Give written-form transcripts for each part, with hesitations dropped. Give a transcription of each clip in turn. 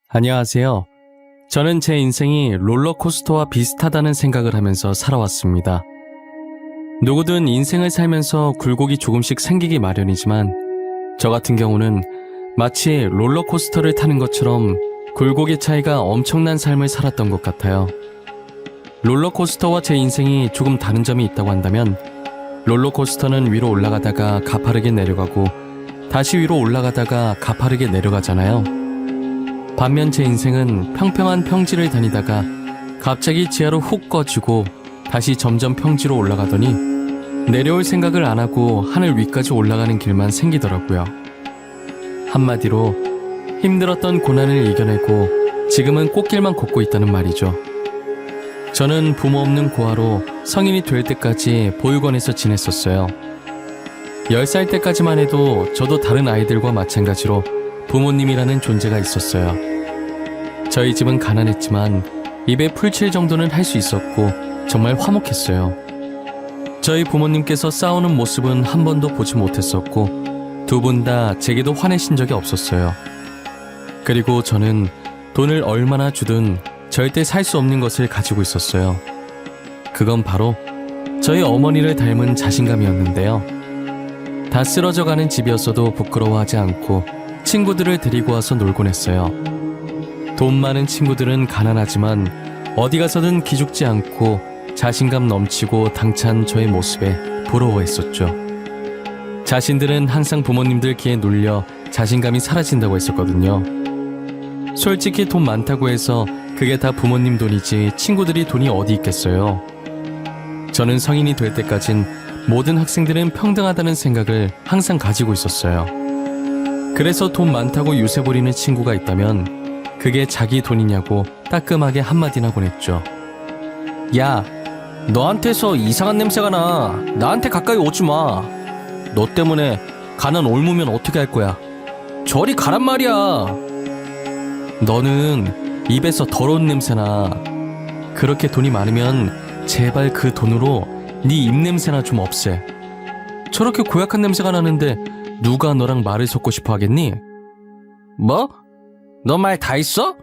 안녕하세요. 저는 제 인생이 롤러코스터와 비슷하다는 생각을 하면서 살아왔습니다. 누구든 인생을 살면서 굴곡이 조금씩 생기기 마련이지만 저 같은 경우는 마치 롤러코스터를 타는 것처럼 굴곡의 차이가 엄청난 삶을 살았던 것 같아요. 롤러코스터와 제 인생이 조금 다른 점이 있다고 한다면 롤러코스터는 위로 올라가다가 가파르게 내려가고 다시 위로 올라가다가 가파르게 내려가잖아요. 반면 제 인생은 평평한 평지를 다니다가 갑자기 지하로 훅 꺼지고 다시 점점 평지로 올라가더니 내려올 생각을 안 하고 하늘 위까지 올라가는 길만 생기더라고요. 한마디로 힘들었던 고난을 이겨내고 지금은 꽃길만 걷고 있다는 말이죠. 저는 부모 없는 고아로 성인이 될 때까지 보육원에서 지냈었어요. 10살 때까지만 해도 저도 다른 아이들과 마찬가지로 부모님이라는 존재가 있었어요. 저희 집은 가난했지만 입에 풀칠 정도는 할 수 있었고 정말 화목했어요. 저희 부모님께서 싸우는 모습은 한 번도 보지 못했었고 두 분 다 제게도 화내신 적이 없었어요. 그리고 저는 돈을 얼마나 주든 절대 살 수 없는 것을 가지고 있었어요. 그건 바로 저희 어머니를 닮은 자신감이었는데요. 다 쓰러져가는 집이었어도 부끄러워하지 않고 친구들을 데리고 와서 놀곤 했어요. 돈 많은 친구들은 가난하지만 어디 가서든 기죽지 않고 자신감 넘치고 당찬 저의 모습에 부러워했었죠. 자신들은 항상 부모님들 기에 눌려 자신감이 사라진다고 했었거든요. 솔직히 돈 많다고 해서 그게 다 부모님 돈이지 친구들이 돈이 어디 있겠어요. 저는 성인이 될 때까진 모든 학생들은 평등하다는 생각을 항상 가지고 있었어요. 그래서 돈 많다고 유세 부리는 친구가 있다면 그게 자기 돈이냐고 따끔하게 한마디나 보냈죠. 야, 너한테서 이상한 냄새가 나. 나한테 가까이 오지 마. 너 때문에 가난 옮으면 어떻게 할 거야. 저리 가란 말이야. 너는 입에서 더러운 냄새나. 그렇게 돈이 많으면 제발 그 돈으로 네 입냄새나 좀 없애. 저렇게 고약한 냄새가 나는데 누가 너랑 말을 섞고 싶어 하겠니? 뭐? 너 말 다 했어?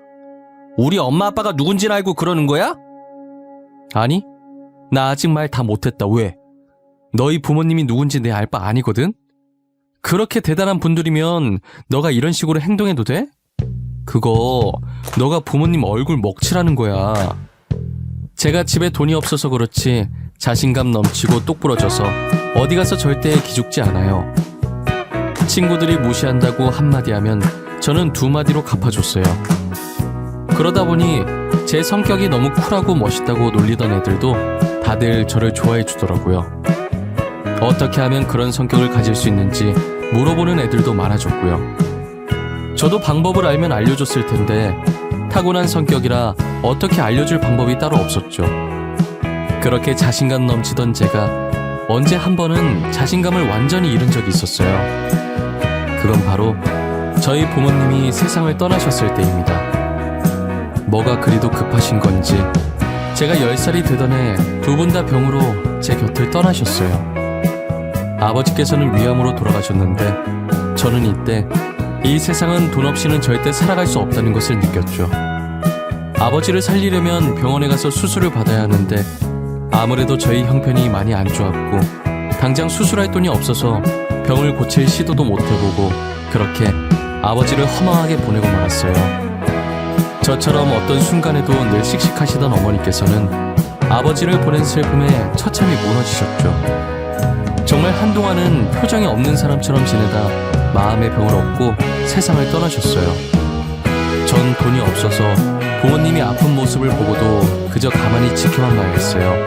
우리 엄마 아빠가 누군지 알고 그러는 거야? 아니, 나 아직 말 다 못했다. 왜? 너희 부모님이 누군지 내 알 바 아니거든? 그렇게 대단한 분들이면 너가 이런 식으로 행동해도 돼? 그거 너가 부모님 얼굴 먹칠하는 거야. 제가 집에 돈이 없어서 그렇지 자신감 넘치고 똑부러져서 어디 가서 절대 기죽지 않아요. 친구들이 무시한다고 한마디 하면 저는 두 마디로 갚아줬어요. 그러다 보니 제 성격이 너무 쿨하고 멋있다고 놀리던 애들도 다들 저를 좋아해 주더라고요. 어떻게 하면 그런 성격을 가질 수 있는지 물어보는 애들도 많아졌고요. 저도 방법을 알면 알려줬을 텐데 타고난 성격이라 어떻게 알려줄 방법이 따로 없었죠. 그렇게 자신감 넘치던 제가 언제 한 번은 자신감을 완전히 잃은 적이 있었어요. 그건 바로 저희 부모님이 세상을 떠나셨을 때입니다. 뭐가 그리도 급하신 건지 제가 10살이 되던 해 두 분 다 병으로 제 곁을 떠나셨어요. 아버지께서는 위암으로 돌아가셨는데 저는 이때 이 세상은 돈 없이는 절대 살아갈 수 없다는 것을 느꼈죠. 아버지를 살리려면 병원에 가서 수술을 받아야 하는데 아무래도 저희 형편이 많이 안 좋았고 당장 수술할 돈이 없어서 병을 고칠 시도도 못 해보고 그렇게 아버지를 허망하게 보내고 말았어요. 저처럼 어떤 순간에도 늘 씩씩하시던 어머니께서는 아버지를 보낸 슬픔에 처참히 무너지셨죠. 정말 한동안은 표정이 없는 사람처럼 지내다 마음의 병을 얻고 세상을 떠나셨어요. 전 돈이 없어서 부모님이 아픈 모습을 보고도 그저 가만히 지켜만 봐야했어요.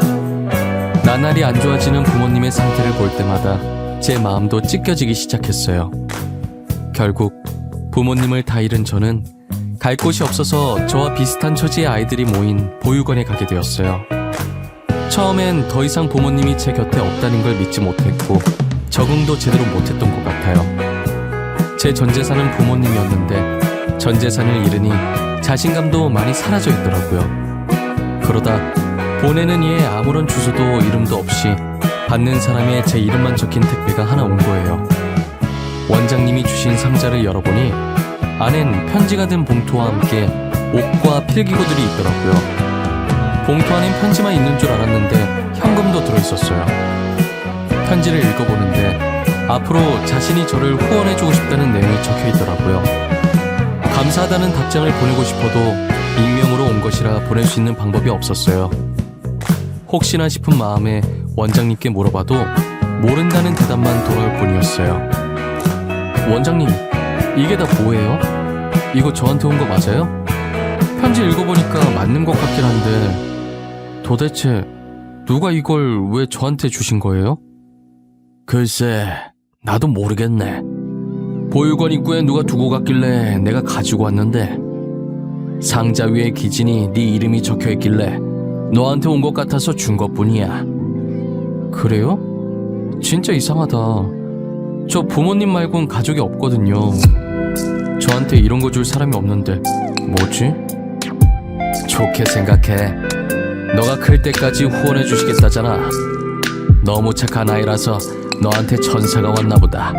나날이 안 좋아지는 부모님의 상태를 볼 때마다 제 마음도 찢겨지기 시작했어요. 결국 부모님을 다 잃은 저는 갈 곳이 없어서 저와 비슷한 처지의 아이들이 모인 보육원에 가게 되었어요. 처음엔 더 이상 부모님이 제 곁에 없다는 걸 믿지 못했고 적응도 제대로 못했던 것 같아요. 제 전 재산은 부모님이었는데 전 재산을 잃으니 자신감도 많이 사라져 있더라고요. 그러다 보내는 이에 아무런 주소도 이름도 없이 받는 사람의 제 이름만 적힌 택배가 하나 온 거예요. 원장님이 주신 상자를 열어보니 안엔 편지가 든 봉투와 함께 옷과 필기구들이 있더라고요. 봉투 안엔 편지만 있는 줄 알았는데 현금도 들어있었어요. 편지를 읽어보는데 앞으로 자신이 저를 후원해주고 싶다는 내용이 적혀있더라고요. 감사하다는 답장을 보내고 싶어도 익명으로 온 것이라 보낼 수 있는 방법이 없었어요. 혹시나 싶은 마음에 원장님께 물어봐도 모른다는 대답만 돌아올 뿐이었어요. 원장님, 이게 다 뭐예요? 이거 저한테 온 거 맞아요? 편지 읽어보니까 맞는 것 같긴 한데 도대체 누가 이걸 왜 저한테 주신 거예요? 글쎄, 나도 모르겠네. 보육원 입구에 누가 두고 갔길래 내가 가지고 왔는데 상자 위에 기진이 네 이름이 적혀있길래 너한테 온 것 같아서 준 것뿐이야. 그래요? 진짜 이상하다. 저 부모님 말곤 가족이 없거든요. 저한테 이런 거 줄 사람이 없는데 뭐지? 좋게 생각해. 너가 클 때까지 후원해 주시겠다잖아. 너무 착한 아이라서 너한테 천사가 왔나 보다.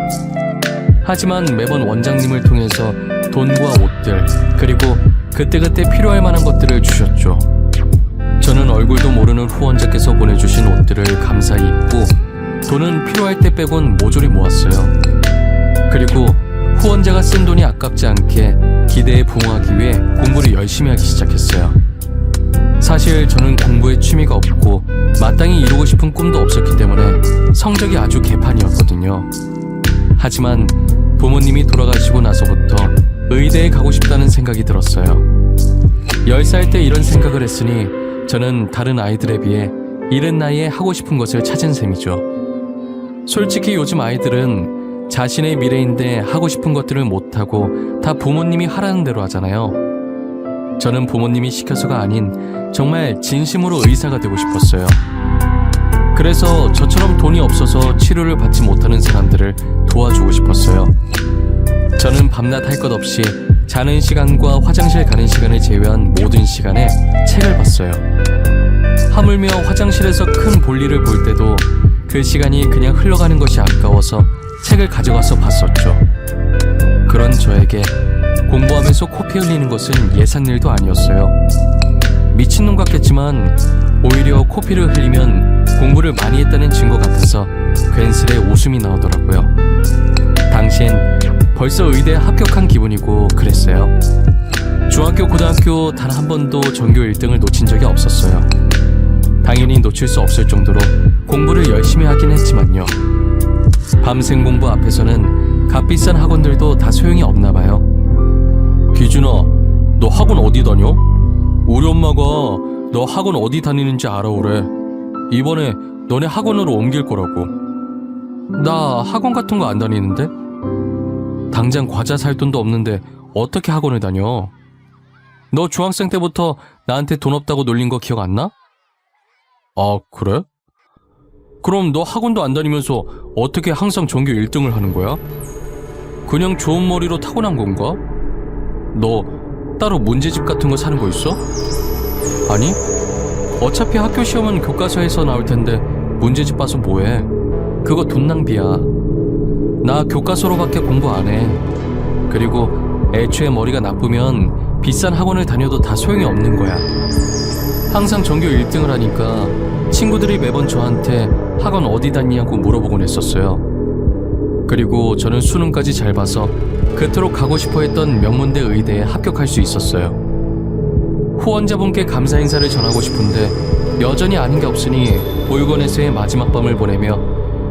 하지만 매번 원장님을 통해서 돈과 옷들, 그리고 그때그때 필요할 만한 것들을 주셨죠. 저는 얼굴도 모르는 후원자께서 보내주신 옷들을 감사히 입고 돈은 필요할 때 빼곤 모조리 모았어요. 그리고 후원자가 쓴 돈이 아깝지 않게 기대에 부응하기 위해 공부를 열심히 하기 시작했어요. 사실 저는 공부에 취미가 없고 마땅히 이루고 싶은 꿈도 없었기 때문에 성적이 아주 개판이었거든요. 하지만 부모님이 돌아가시고 나서부터 의대에 가고 싶다는 생각이 들었어요. 10살 때 이런 생각을 했으니 저는 다른 아이들에 비해 이른 나이에 하고 싶은 것을 찾은 셈이죠. 솔직히 요즘 아이들은 자신의 미래인데 하고 싶은 것들을 못하고 다 부모님이 하라는 대로 하잖아요. 저는 부모님이 시켜서가 아닌 정말 진심으로 의사가 되고 싶었어요. 그래서 저처럼 돈이 없어서 치료를 받지 못하는 사람들을 도와주고 싶었어요. 저는 밤낮 할 것 없이 자는 시간과 화장실 가는 시간을 제외한 모든 시간에 책을 봤어요. 하물며 화장실에서 큰 볼일을 볼 때도 그 시간이 그냥 흘러가는 것이 아까워서 책을 가져가서 봤었죠. 그런 저에게 공부하면서 코피 흘리는 것은 예산일도 아니었어요. 미친놈 같겠지만 오히려 코피를 흘리면 공부를 많이 했다는 증거 같아서 괜스레 웃음이 나오더라고요. 당시엔 벌써 의대에 합격한 기분이고 그랬어요. 중학교, 고등학교 단 한 번도 전교 1등을 놓친 적이 없었어요. 당연히 놓칠 수 없을 정도로 공부를 열심히 하긴 했지만요. 밤샘 공부 앞에서는 값비싼 학원들도 다 소용이 없나 봐요. 기준아, 너 학원 어디 다녀? 우리 엄마가 너 학원 어디 다니는지 알아오래. 이번에 너네 학원으로 옮길 거라고. 나 학원 같은 거 안 다니는데? 당장 과자 살 돈도 없는데 어떻게 학원을 다녀? 너 중학생 때부터 나한테 돈 없다고 놀린 거 기억 안 나? 아, 그래? 그럼 너 학원도 안 다니면서 어떻게 항상 전교 1등을 하는 거야? 그냥 좋은 머리로 타고난 건가? 너 따로 문제집 같은 거 사는 거 있어? 아니, 어차피 학교 시험은 교과서에서 나올 텐데 문제집 봐서 뭐해? 그거 돈 낭비야. 나 교과서로밖에 공부 안 해. 그리고 애초에 머리가 나쁘면 비싼 학원을 다녀도 다 소용이 없는 거야. 항상 전교 1등을 하니까 친구들이 매번 저한테 학원 어디 다니냐고 물어보곤 했었어요. 그리고 저는 수능까지 잘 봐서 그토록 가고 싶어 했던 명문대 의대에 합격할 수 있었어요. 후원자분께 감사 인사를 전하고 싶은데 여전히 아는 게 없으니 보육원에서의 마지막 밤을 보내며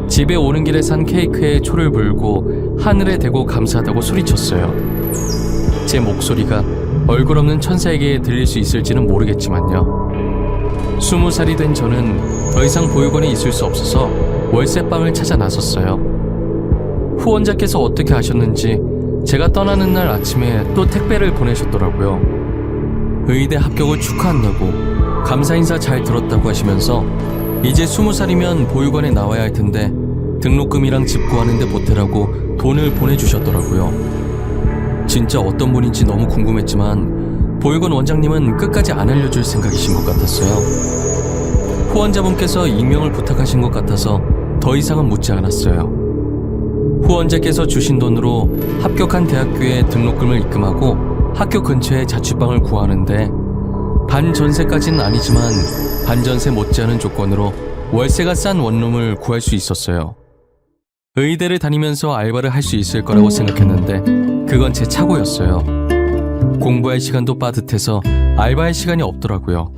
집에 오는 길에 산 케이크에 초를 불고 하늘에 대고 감사하다고 소리쳤어요. 제 목소리가 얼굴 없는 천사에게 들릴 수 있을지는 모르겠지만요. 20살이 된 저는 더 이상 보육원에 있을 수 없어서 월세방을 찾아 나섰어요. 후원자께서 어떻게 아셨는지 제가 떠나는 날 아침에 또 택배를 보내셨더라고요. 의대 합격을 축하한다고, 감사 인사 잘 들었다고 하시면서 이제 20살이면 보육원에 나와야 할 텐데 등록금이랑 집 구하는데 보태라고 돈을 보내주셨더라고요. 진짜 어떤 분인지 너무 궁금했지만 보육원 원장님은 끝까지 안 알려줄 생각이신 것 같았어요. 후원자분께서 익명을 부탁하신 것 같아서 더 이상은 묻지 않았어요. 후원자께서 주신 돈으로 합격한 대학교에 등록금을 입금하고 학교 근처에 자취방을 구하는데 반전세까지는 아니지만 반전세 못지않은 조건으로 월세가 싼 원룸을 구할 수 있었어요. 의대를 다니면서 알바를 할 수 있을 거라고 생각했는데 그건 제 착오였어요. 공부할 시간도 빠듯해서 알바할 시간이 없더라고요.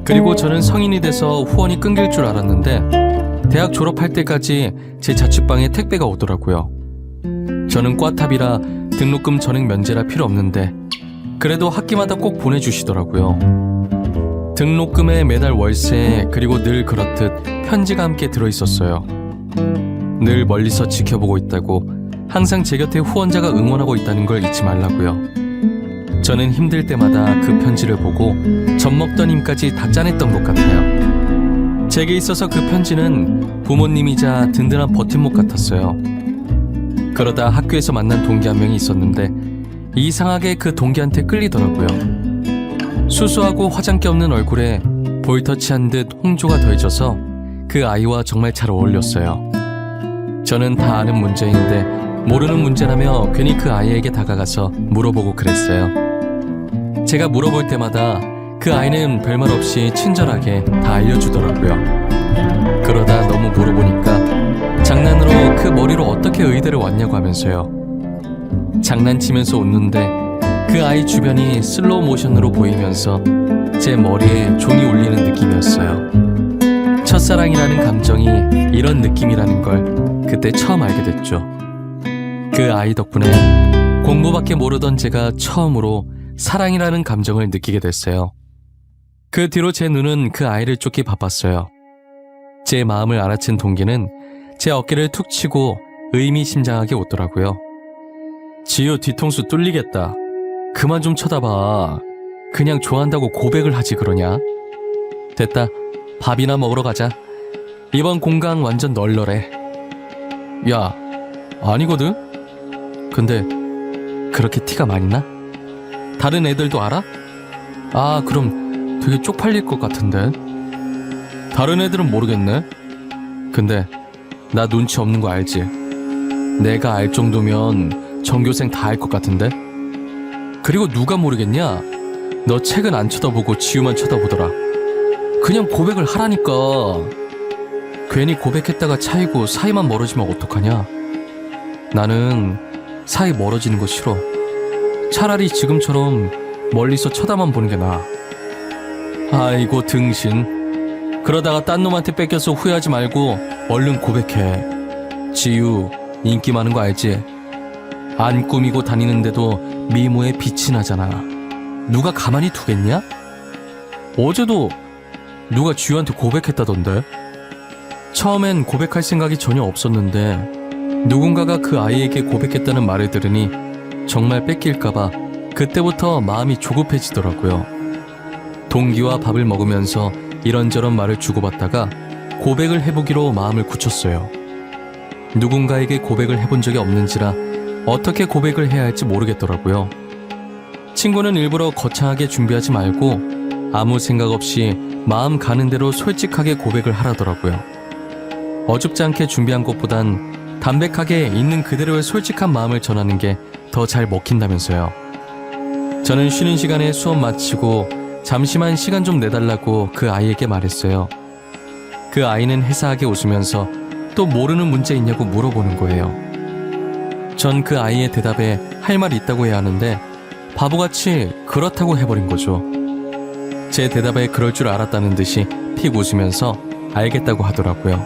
그리고 저는 성인이 돼서 후원이 끊길 줄 알았는데 대학 졸업할 때까지 제 자취방에 택배가 오더라고요. 저는 꽈탑이라 등록금 전액 면제라 필요 없는데 그래도 학기마다 꼭 보내주시더라고요. 등록금에 매달 월세 그리고 늘 그렇듯 편지가 함께 들어있었어요. 늘 멀리서 지켜보고 있다고, 항상 제 곁에 후원자가 응원하고 있다는 걸 잊지 말라고요. 저는 힘들 때마다 그 편지를 보고 젖먹던 힘까지 다 짜냈던 것 같아요. 제게 있어서 그 편지는 부모님이자 든든한 버팀목 같았어요. 그러다 학교에서 만난 동기 한 명이 있었는데 이상하게 그 동기한테 끌리더라고요. 수수하고 화장기 없는 얼굴에 볼터치한 듯 홍조가 더해져서 그 아이와 정말 잘 어울렸어요. 저는 다 아는 문제인데 모르는 문제라며 괜히 그 아이에게 다가가서 물어보고 그랬어요. 제가 물어볼 때마다 그 아이는 별말 없이 친절하게 다 알려주더라고요. 그러다 너무 물어보니까 장난으로 그 머리로 어떻게 의대를 왔냐고 하면서요. 장난치면서 웃는데 그 아이 주변이 슬로우 모션으로 보이면서 제 머리에 종이 울리는 느낌이었어요. 첫사랑이라는 감정이 이런 느낌이라는 걸 그때 처음 알게 됐죠. 그 아이 덕분에 공부밖에 모르던 제가 처음으로 사랑이라는 감정을 느끼게 됐어요. 그 뒤로 제 눈은 그 아이를 쫓기 바빴어요. 제 마음을 알아챈 동기는 제 어깨를 툭 치고 의미심장하게 웃더라고요. 지효 뒤통수 뚫리겠다. 그만 좀 쳐다봐. 그냥 좋아한다고 고백을 하지 그러냐? 됐다. 밥이나 먹으러 가자. 이번 공강 완전 널널해. 야, 아니거든? 근데 그렇게 티가 많이 나? 다른 애들도 알아? 아, 그럼 되게 쪽팔릴 것 같은데. 다른 애들은 모르겠네. 근데 나 눈치 없는 거 알지? 내가 알 정도면 전교생 다 알 것 같은데. 그리고 누가 모르겠냐? 너 책은 안 쳐다보고 지우만 쳐다보더라. 그냥 고백을 하라니까. 괜히 고백했다가 차이고 사이만 멀어지면 어떡하냐? 나는 사이 멀어지는 거 싫어. 차라리 지금처럼 멀리서 쳐다만 보는 게 나아. 아이고 등신. 그러다가 딴 놈한테 뺏겨서 후회하지 말고 얼른 고백해. 지유 인기 많은 거 알지? 안 꾸미고 다니는데도 미모에 빛이 나잖아. 누가 가만히 두겠냐? 어제도 누가 지유한테 고백했다던데. 처음엔 고백할 생각이 전혀 없었는데 누군가가 그 아이에게 고백했다는 말을 들으니 정말 뺏길까봐 그때부터 마음이 조급해지더라고요. 동기와 밥을 먹으면서 이런저런 말을 주고받다가 고백을 해보기로 마음을 굳혔어요. 누군가에게 고백을 해본 적이 없는지라 어떻게 고백을 해야 할지 모르겠더라고요. 친구는 일부러 거창하게 준비하지 말고 아무 생각 없이 마음 가는 대로 솔직하게 고백을 하라더라고요. 어줍지 않게 준비한 것보단 담백하게 있는 그대로의 솔직한 마음을 전하는 게 더 잘 먹힌다면서요. 저는 쉬는 시간에 수업 마치고 잠시만 시간 좀 내달라고 그 아이에게 말했어요. 그 아이는 해사하게 웃으면서 또 모르는 문제 있냐고 물어보는 거예요. 전 그 아이의 대답에 할 말이 있다고 해야 하는데 바보같이 그렇다고 해버린 거죠. 제 대답에 그럴 줄 알았다는 듯이 픽 웃으면서 알겠다고 하더라고요.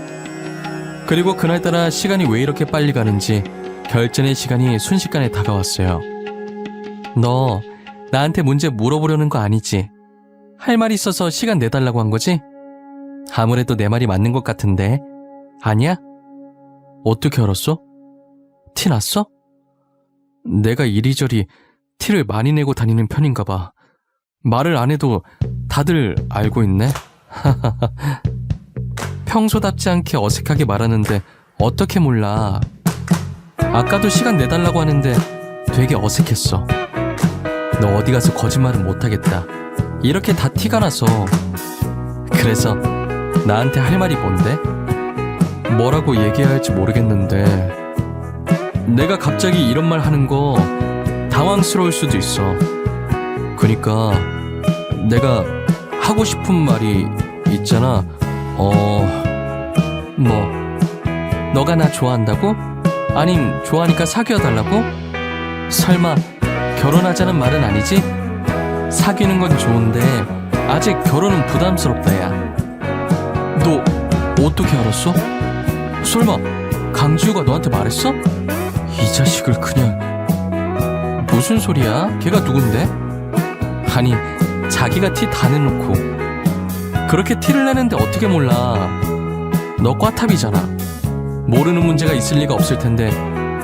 그리고 그날따라 시간이 왜 이렇게 빨리 가는지 결전의 시간이 순식간에 다가왔어요. 너 나한테 문제 물어보려는 거 아니지? 할 말 있어서 시간 내달라고 한 거지? 아무래도 내 말이 맞는 것 같은데. 아니야? 어떻게 알았어? 티 났어? 내가 이리저리 티를 많이 내고 다니는 편인가 봐. 말을 안 해도 다들 알고 있네. 평소답지 않게 어색하게 말하는데 어떻게 몰라. 아까도 시간 내달라고 하는데 되게 어색했어. 너 어디 가서 거짓말은 못하겠다. 이렇게 다 티가 나서. 그래서 나한테 할 말이 뭔데? 뭐라고 얘기해야 할지 모르겠는데 내가 갑자기 이런 말 하는 거 당황스러울 수도 있어. 그니까 내가 하고 싶은 말이 있잖아. 너가 나 좋아한다고? 아님 좋아하니까 사귀어달라고? 설마 결혼하자는 말은 아니지? 사귀는 건 좋은데 아직 결혼은 부담스럽다 야. 너 어떻게 알았어? 설마 강지우가 너한테 말했어? 이 자식을 그냥... 무슨 소리야? 걔가 누군데? 아니 자기가 티 다 내놓고 그렇게 티를 내는데 어떻게 몰라. 너 꽈탑이잖아. 모르는 문제가 있을 리가 없을 텐데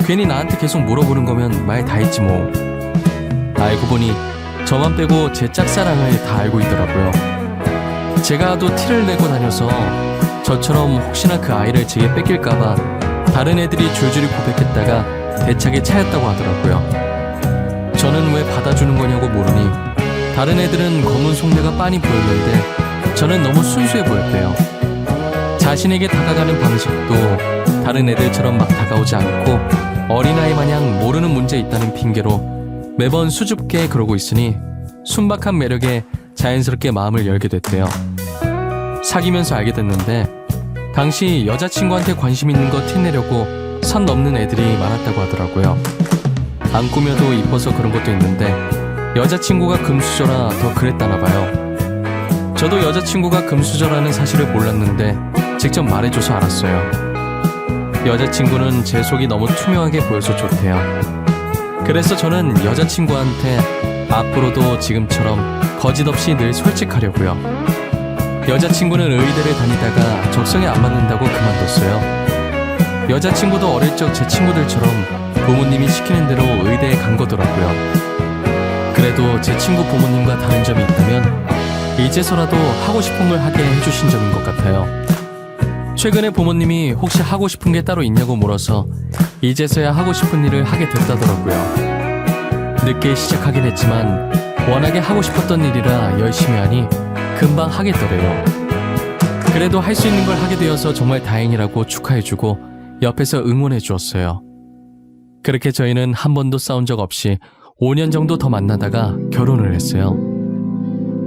괜히 나한테 계속 물어보는 거면 말 다 했지 뭐. 알고 보니 저만 빼고 제 짝사랑을 다 알고 있더라고요. 제가 하도 티를 내고 다녀서 저처럼 혹시나 그 아이를 제게 뺏길까봐 다른 애들이 줄줄이 고백했다가 대차게 차였다고 하더라고요. 저는 왜 받아주는 거냐고 물으니 다른 애들은 검은 속내가 빤히 보였는데 저는 너무 순수해 보였대요. 자신에게 다가가는 방식도 다른 애들처럼 막 다가오지 않고 어린아이 마냥 모르는 문제 있다는 핑계로 매번 수줍게 그러고 있으니 순박한 매력에 자연스럽게 마음을 열게 됐대요. 사귀면서 알게 됐는데 당시 여자친구한테 관심 있는 거 티내려고 선 넘는 애들이 많았다고 하더라고요. 안 꾸며도 이뻐서 그런 것도 있는데 여자친구가 금수저라 더 그랬다나 봐요. 저도 여자친구가 금수저라는 사실을 몰랐는데 직접 말해줘서 알았어요. 여자친구는 제 속이 너무 투명하게 보여서 좋대요. 그래서 저는 여자친구한테 앞으로도 지금처럼 거짓없이 늘 솔직하려고요. 여자친구는 의대를 다니다가 적성에 안 맞는다고 그만뒀어요. 여자친구도 어릴 적 제 친구들처럼 부모님이 시키는 대로 의대에 간 거더라고요. 그래도 제 친구 부모님과 다른 점이 있다면 이제서라도 하고 싶은 걸 하게 해주신 점인 것 같아요. 최근에 부모님이 혹시 하고 싶은 게 따로 있냐고 물어서 이제서야 하고 싶은 일을 하게 됐다더라고요. 늦게 시작하긴 했지만 워낙에 하고 싶었던 일이라 열심히 하니 금방 하겠더래요. 그래도 할 수 있는 걸 하게 되어서 정말 다행이라고 축하해주고 옆에서 응원해 주었어요. 그렇게 저희는 한 번도 싸운 적 없이 5년 정도 더 만나다가 결혼을 했어요.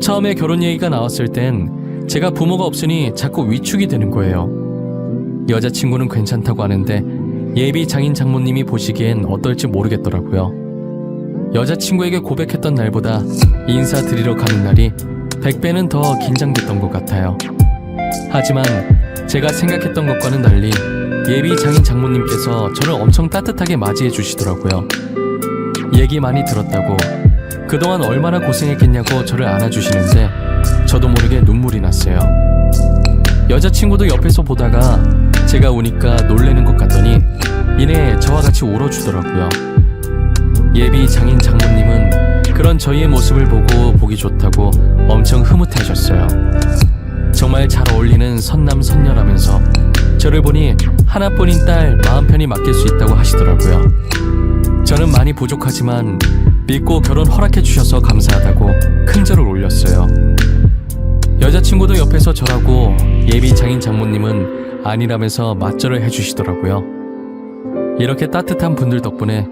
처음에 결혼 얘기가 나왔을 땐 제가 부모가 없으니 자꾸 위축이 되는 거예요. 여자친구는 괜찮다고 하는데 예비 장인 장모님이 보시기엔 어떨지 모르겠더라고요. 여자친구에게 고백했던 날보다 인사드리러 가는 날이 100배는 더 긴장됐던 것 같아요. 하지만 제가 생각했던 것과는 달리 예비 장인 장모님께서 저를 엄청 따뜻하게 맞이해 주시더라고요. 얘기 많이 들었다고 그동안 얼마나 고생했겠냐고 저를 안아주시는데 저도 모르게 눈물이 났어요. 여자친구도 옆에서 보다가 제가 우니까 놀래는 것 같더니 이내 저와 같이 울어주더라고요. 예비 장인 장모님은 그런 저희의 모습을 보고 보기 좋다고 엄청 흐뭇해하셨어요. 정말 잘 어울리는 선남선녀라면서 저를 보니 하나뿐인 딸 마음 편히 맡길 수 있다고 하시더라고요. 저는 많이 부족하지만 믿고 결혼 허락해 주셔서 감사하다고 큰 절을 올렸어요. 여자친구도 옆에서 저라고 예비 장인 장모님은 아니라면서 맞절을 해주시더라고요. 이렇게 따뜻한 분들 덕분에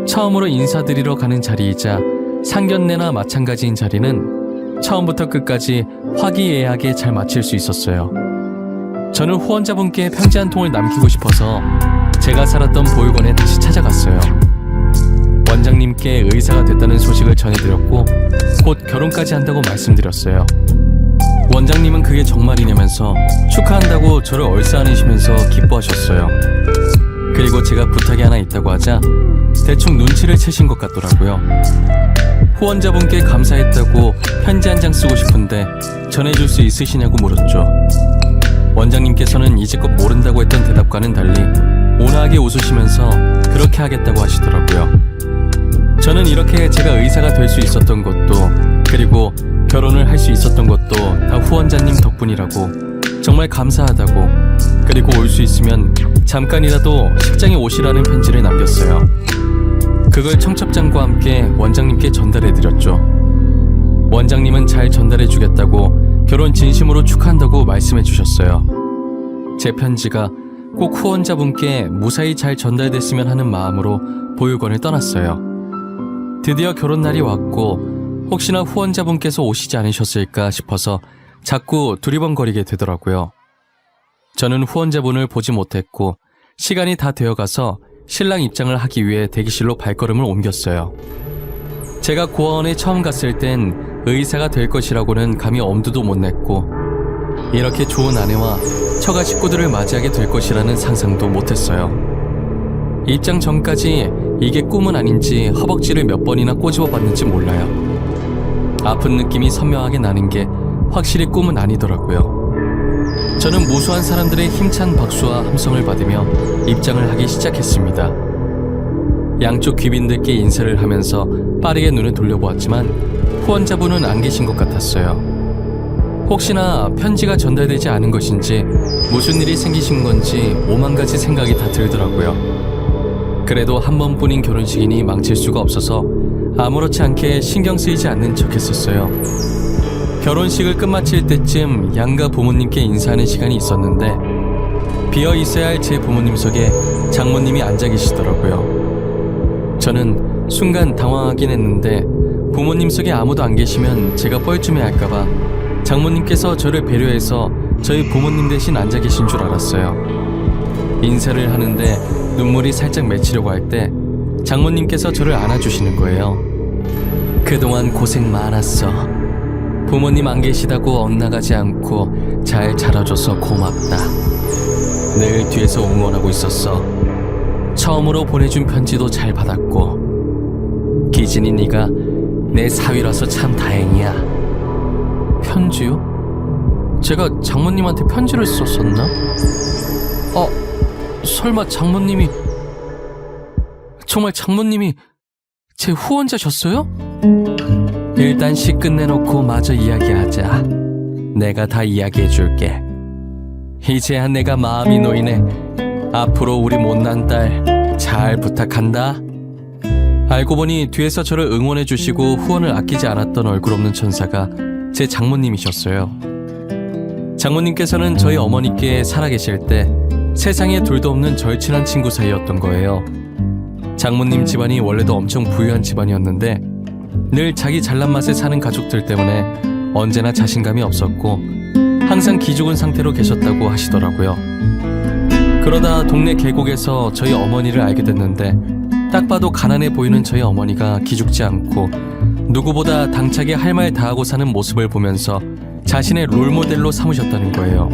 처음으로 인사드리러 가는 자리이자 상견례나 마찬가지인 자리는 처음부터 끝까지 화기애애하게 잘 마칠 수 있었어요. 저는 후원자분께 편지 한 통을 남기고 싶어서 제가 살았던 보육원에 다시 찾아갔어요. 원장님께 의사가 됐다는 소식을 전해드렸고 곧 결혼까지 한다고 말씀드렸어요. 원장님은 그게 정말이냐면서 축하한다고 저를 얼싸안으시면서 기뻐하셨어요. 그리고 제가 부탁이 하나 있다고 하자 대충 눈치를 채신 것 같더라고요. 후원자분께 감사했다고 편지 한 장 쓰고 싶은데 전해줄 수 있으시냐고 물었죠. 원장님께서는 이제껏 모른다고 했던 대답과는 달리 온화하게 웃으시면서 그렇게 하겠다고 하시더라고요. 저는 이렇게 제가 의사가 될 수 있었던 것도 그리고 결혼을 할 수 있었던 것도 다 후원자님 덕분이라고 정말 감사하다고 그리고 올 수 있으면 잠깐이라도 식장에 오시라는 편지를 남겼어요. 그걸 청첩장과 함께 원장님께 전달해드렸죠. 원장님은 잘 전달해주겠다고 결혼 진심으로 축하한다고 말씀해주셨어요. 제 편지가 꼭 후원자분께 무사히 잘 전달됐으면 하는 마음으로 보육원을 떠났어요. 드디어 결혼날이 왔고 혹시나 후원자분께서 오시지 않으셨을까 싶어서 자꾸 두리번거리게 되더라고요. 저는 후원자분을 보지 못했고 시간이 다 되어가서 신랑 입장을 하기 위해 대기실로 발걸음을 옮겼어요. 제가 고아원에 처음 갔을 땐 의사가 될 것이라고는 감히 엄두도 못 냈고 이렇게 좋은 아내와 처가 식구들을 맞이하게 될 것이라는 상상도 못했어요. 입장 전까지 이게 꿈은 아닌지 허벅지를 몇 번이나 꼬집어 봤는지 몰라요. 아픈 느낌이 선명하게 나는 게 확실히 꿈은 아니더라고요. 저는 무수한 사람들의 힘찬 박수와 함성을 받으며 입장을 하기 시작했습니다. 양쪽 귀빈들께 인사를 하면서 빠르게 눈을 돌려보았지만 후원자분은 안 계신 것 같았어요. 혹시나 편지가 전달되지 않은 것인지 무슨 일이 생기신 건지 오만 가지 생각이 다 들더라고요. 그래도 한 번뿐인 결혼식이니 망칠 수가 없어서 아무렇지 않게 신경 쓰이지 않는 척 했었어요. 결혼식을 끝마칠 때쯤 양가 부모님께 인사하는 시간이 있었는데 비어 있어야 할 제 부모님석에 장모님이 앉아 계시더라고요. 저는 순간 당황하긴 했는데 부모님석에 아무도 안 계시면 제가 뻘쭘해할까봐 장모님께서 저를 배려해서 저희 부모님 대신 앉아 계신 줄 알았어요. 인사를 하는데 눈물이 살짝 맺히려고 할 때 장모님께서 저를 안아주시는 거예요. 그동안 고생 많았어. 부모님 안 계시다고 엇나가지 않고 잘 자라줘서 고맙다. 늘 뒤에서 응원하고 있었어. 처음으로 보내준 편지도 잘 받았고 기진이 네가 내 사위라서 참 다행이야. 편지요? 제가 장모님한테 편지를 썼었나? 설마 장모님이 정말 장모님이 제 후원자셨어요? 일단 시 끝내놓고 마저 이야기하자. 내가 다 이야기해줄게. 이제야 내가 마음이 놓이네. 앞으로 우리 못난 딸 잘 부탁한다. 알고 보니 뒤에서 저를 응원해주시고 후원을 아끼지 않았던 얼굴 없는 천사가 제 장모님이셨어요. 장모님께서는 저희 어머니께 살아계실 때 세상에 둘도 없는 절친한 친구 사이였던 거예요. 장모님 집안이 원래도 엄청 부유한 집안이었는데 늘 자기 잘난 맛에 사는 가족들 때문에 언제나 자신감이 없었고 항상 기죽은 상태로 계셨다고 하시더라고요. 그러다 동네 계곡에서 저희 어머니를 알게 됐는데 딱 봐도 가난해 보이는 저희 어머니가 기죽지 않고 누구보다 당차게 할 말 다하고 사는 모습을 보면서 자신의 롤모델로 삼으셨다는 거예요.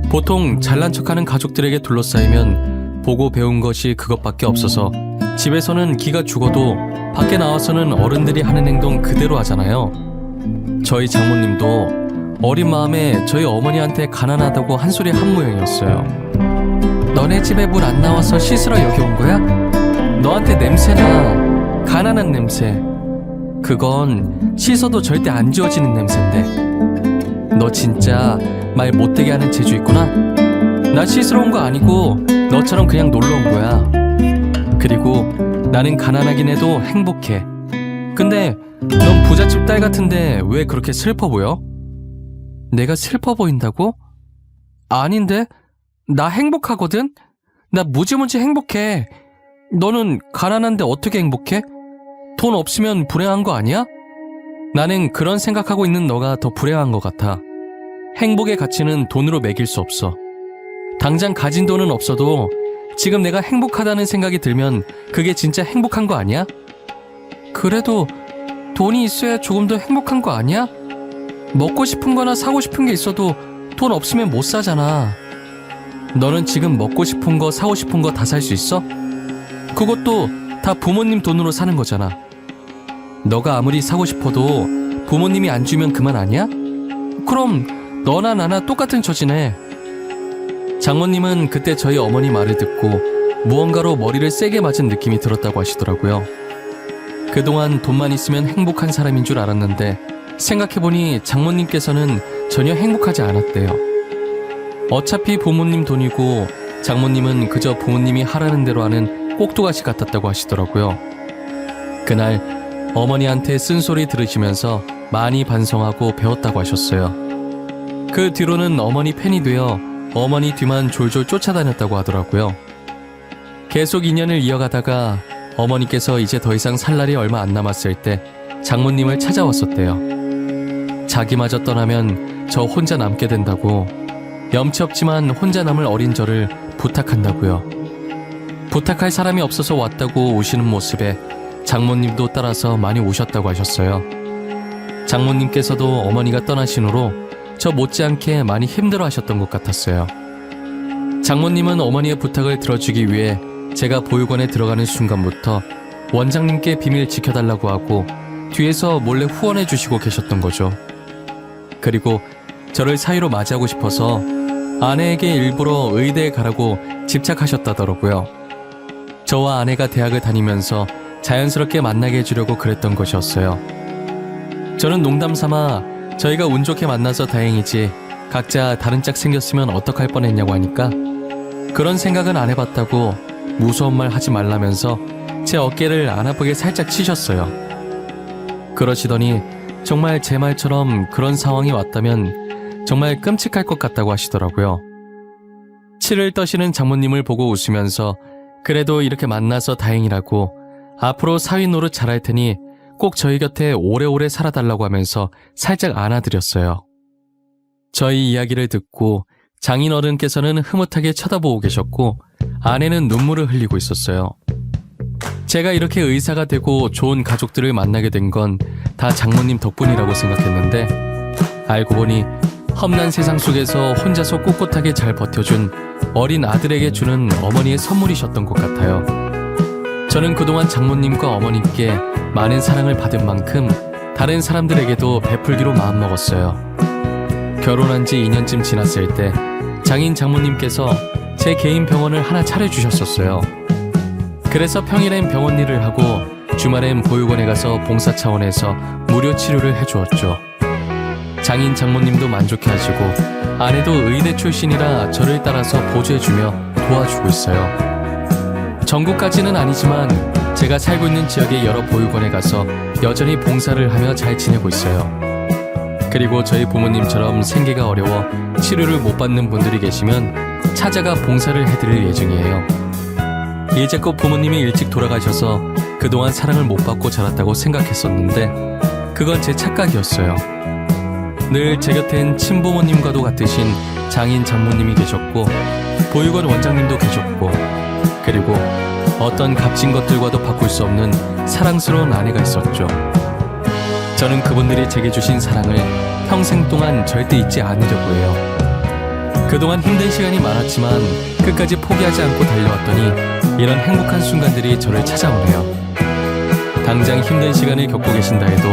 보통 잘난 척하는 가족들에게 둘러싸이면 보고 배운 것이 그것밖에 없어서 집에서는 기가 죽어도 밖에 나와서는 어른들이 하는 행동 그대로 하잖아요. 저희 장모님도 어린 마음에 저희 어머니한테 가난하다고 한 소리 한 모양이었어요. 너네 집에 물 안 나와서 씻으러 여기 온 거야? 너한테 냄새나. 가난한 냄새. 그건 씻어도 절대 안 지워지는 냄새인데. 너 진짜 말 못되게 하는 재주 있구나. 나 씻으러 온 거 아니고 너처럼 그냥 놀러 온 거야. 그리고 나는 가난하긴 해도 행복해. 근데 넌 부잣집 딸 같은데 왜 그렇게 슬퍼 보여? 내가 슬퍼 보인다고? 아닌데? 나 행복하거든? 나 무지무지 행복해. 너는 가난한데 어떻게 행복해? 돈 없으면 불행한 거 아니야? 나는 그런 생각하고 있는 너가 더 불행한 것 같아. 행복의 가치는 돈으로 매길 수 없어. 당장 가진 돈은 없어도 지금 내가 행복하다는 생각이 들면 그게 진짜 행복한 거 아니야? 그래도 돈이 있어야 조금 더 행복한 거 아니야? 먹고 싶은 거나 사고 싶은 게 있어도 돈 없으면 못 사잖아. 너는 지금 먹고 싶은 거 사고 싶은 거 다 살 수 있어? 그것도 다 부모님 돈으로 사는 거잖아. 너가 아무리 사고 싶어도 부모님이 안 주면 그만 아니야? 그럼 너나 나나 똑같은 처지네. 장모님은 그때 저희 어머니 말을 듣고 무언가로 머리를 세게 맞은 느낌이 들었다고 하시더라고요. 그동안 돈만 있으면 행복한 사람인 줄 알았는데 생각해보니 장모님께서는 전혀 행복하지 않았대요. 어차피 부모님 돈이고 장모님은 그저 부모님이 하라는 대로 하는 꼭두가시 같았다고 하시더라고요. 그날 어머니한테 쓴소리 들으시면서 많이 반성하고 배웠다고 하셨어요. 그 뒤로는 어머니 팬이 되어 어머니 뒤만 졸졸 쫓아다녔다고 하더라고요. 계속 인연을 이어가다가 어머니께서 이제 더 이상 살 날이 얼마 안 남았을 때 장모님을 찾아왔었대요. 자기마저 떠나면 저 혼자 남게 된다고, 염치 없지만 혼자 남을 어린 저를 부탁한다고요. 부탁할 사람이 없어서 왔다고 우시는 모습에 장모님도 따라서 많이 우셨다고 하셨어요. 장모님께서도 어머니가 떠나신 후로 저 못지않게 많이 힘들어 하셨던 것 같았어요. 장모님은 어머니의 부탁을 들어주기 위해 제가 보육원에 들어가는 순간부터 원장님께 비밀 지켜달라고 하고 뒤에서 몰래 후원해 주시고 계셨던 거죠. 그리고 저를 사위로 맞이하고 싶어서 아내에게 일부러 의대에 가라고 집착하셨다더라고요. 저와 아내가 대학을 다니면서 자연스럽게 만나게 해주려고 그랬던 것이었어요. 저는 농담 삼아 저희가 운 좋게 만나서 다행이지 각자 다른 짝 생겼으면 어떡할 뻔했냐고 하니까 그런 생각은 안 해봤다고 무서운 말 하지 말라면서 제 어깨를 안 아프게 살짝 치셨어요. 그러시더니 정말 제 말처럼 그런 상황이 왔다면 정말 끔찍할 것 같다고 하시더라고요. 치를 떠시는 장모님을 보고 웃으면서 그래도 이렇게 만나서 다행이라고, 앞으로 사위 노릇 잘할 테니 꼭 저희 곁에 오래오래 살아달라고 하면서 살짝 안아드렸어요. 저희 이야기를 듣고 장인 어른께서는 흐뭇하게 쳐다보고 계셨고 아내는 눈물을 흘리고 있었어요. 제가 이렇게 의사가 되고 좋은 가족들을 만나게 된 건 다 장모님 덕분이라고 생각했는데 알고 보니 험난 세상 속에서 혼자서 꿋꿋하게 잘 버텨준 어린 아들에게 주는 어머니의 선물이셨던 것 같아요. 저는 그동안 장모님과 어머님께 많은 사랑을 받은 만큼 다른 사람들에게도 베풀기로 마음먹었어요. 결혼한 지 2년쯤 지났을 때 장인 장모님께서 제 개인 병원을 하나 차려주셨었어요. 그래서 평일엔 병원 일을 하고 주말엔 보육원에 가서 봉사 차원에서 무료 치료를 해주었죠. 장인 장모님도 만족해 하시고 아내도 의대 출신이라 저를 따라서 보조해주며 도와주고 있어요. 전국까지는 아니지만 제가 살고 있는 지역의 여러 보육원에 가서 여전히 봉사를 하며 잘 지내고 있어요. 그리고 저희 부모님처럼 생계가 어려워 치료를 못 받는 분들이 계시면 찾아가 봉사를 해드릴 예정이에요. 이제껏 부모님이 일찍 돌아가셔서 그동안 사랑을 못 받고 자랐다고 생각했었는데 그건 제 착각이었어요. 늘 제 곁엔 친부모님과도 같으신 장인 장모님이 계셨고 보육원 원장님도 계셨고 그리고 어떤 값진 것들과도 바꿀 수 없는 사랑스러운 아내가 있었죠. 저는 그분들이 제게 주신 사랑을 평생 동안 절대 잊지 않으려고 해요. 그동안 힘든 시간이 많았지만 끝까지 포기하지 않고 달려왔더니 이런 행복한 순간들이 저를 찾아오네요. 당장 힘든 시간을 겪고 계신다 해도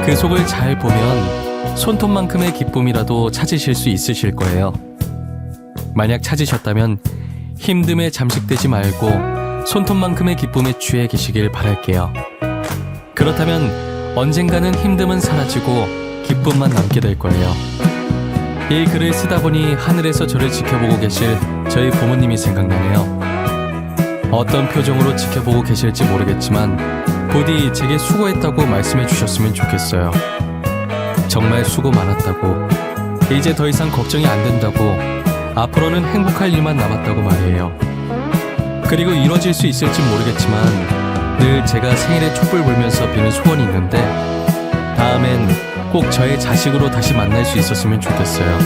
그 속을 잘 보면 손톱만큼의 기쁨이라도 찾으실 수 있으실 거예요. 만약 찾으셨다면 힘듦에 잠식되지 말고 손톱만큼의 기쁨에 취해 계시길 바랄게요. 그렇다면 언젠가는 힘듦은 사라지고 기쁨만 남게 될 거예요. 이 글을 쓰다 보니 하늘에서 저를 지켜보고 계실 저희 부모님이 생각나네요. 어떤 표정으로 지켜보고 계실지 모르겠지만 부디 제게 수고했다고 말씀해 주셨으면 좋겠어요. 정말 수고 많았다고, 이제 더 이상 걱정이 안 된다고, 앞으로는 행복할 일만 남았다고 말이에요. 그리고 이뤄질 수 있을지 모르겠지만 늘 제가 생일에 촛불 불면서 비는 소원이 있는데 다음엔 꼭 저의 자식으로 다시 만날 수 있었으면 좋겠어요.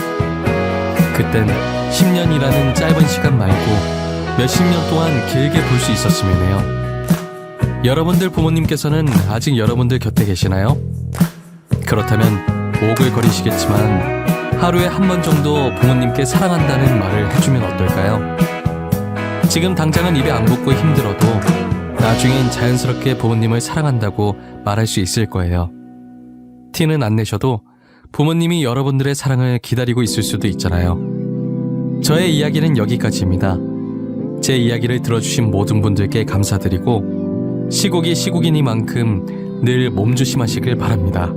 그땐 10년이라는 짧은 시간 말고 몇십 년 동안 길게 볼 수 있었으면 해요. 여러분들 부모님께서는 아직 여러분들 곁에 계시나요? 그렇다면 오글거리시겠지만 하루에 한 번 정도 부모님께 사랑한다는 말을 해주면 어떨까요? 지금 당장은 입에 안 붙고 힘들어도 나중엔 자연스럽게 부모님을 사랑한다고 말할 수 있을 거예요. 티는 안 내셔도 부모님이 여러분들의 사랑을 기다리고 있을 수도 있잖아요. 저의 이야기는 여기까지입니다. 제 이야기를 들어주신 모든 분들께 감사드리고 시국이 시국이니만큼 늘 몸조심하시길 바랍니다.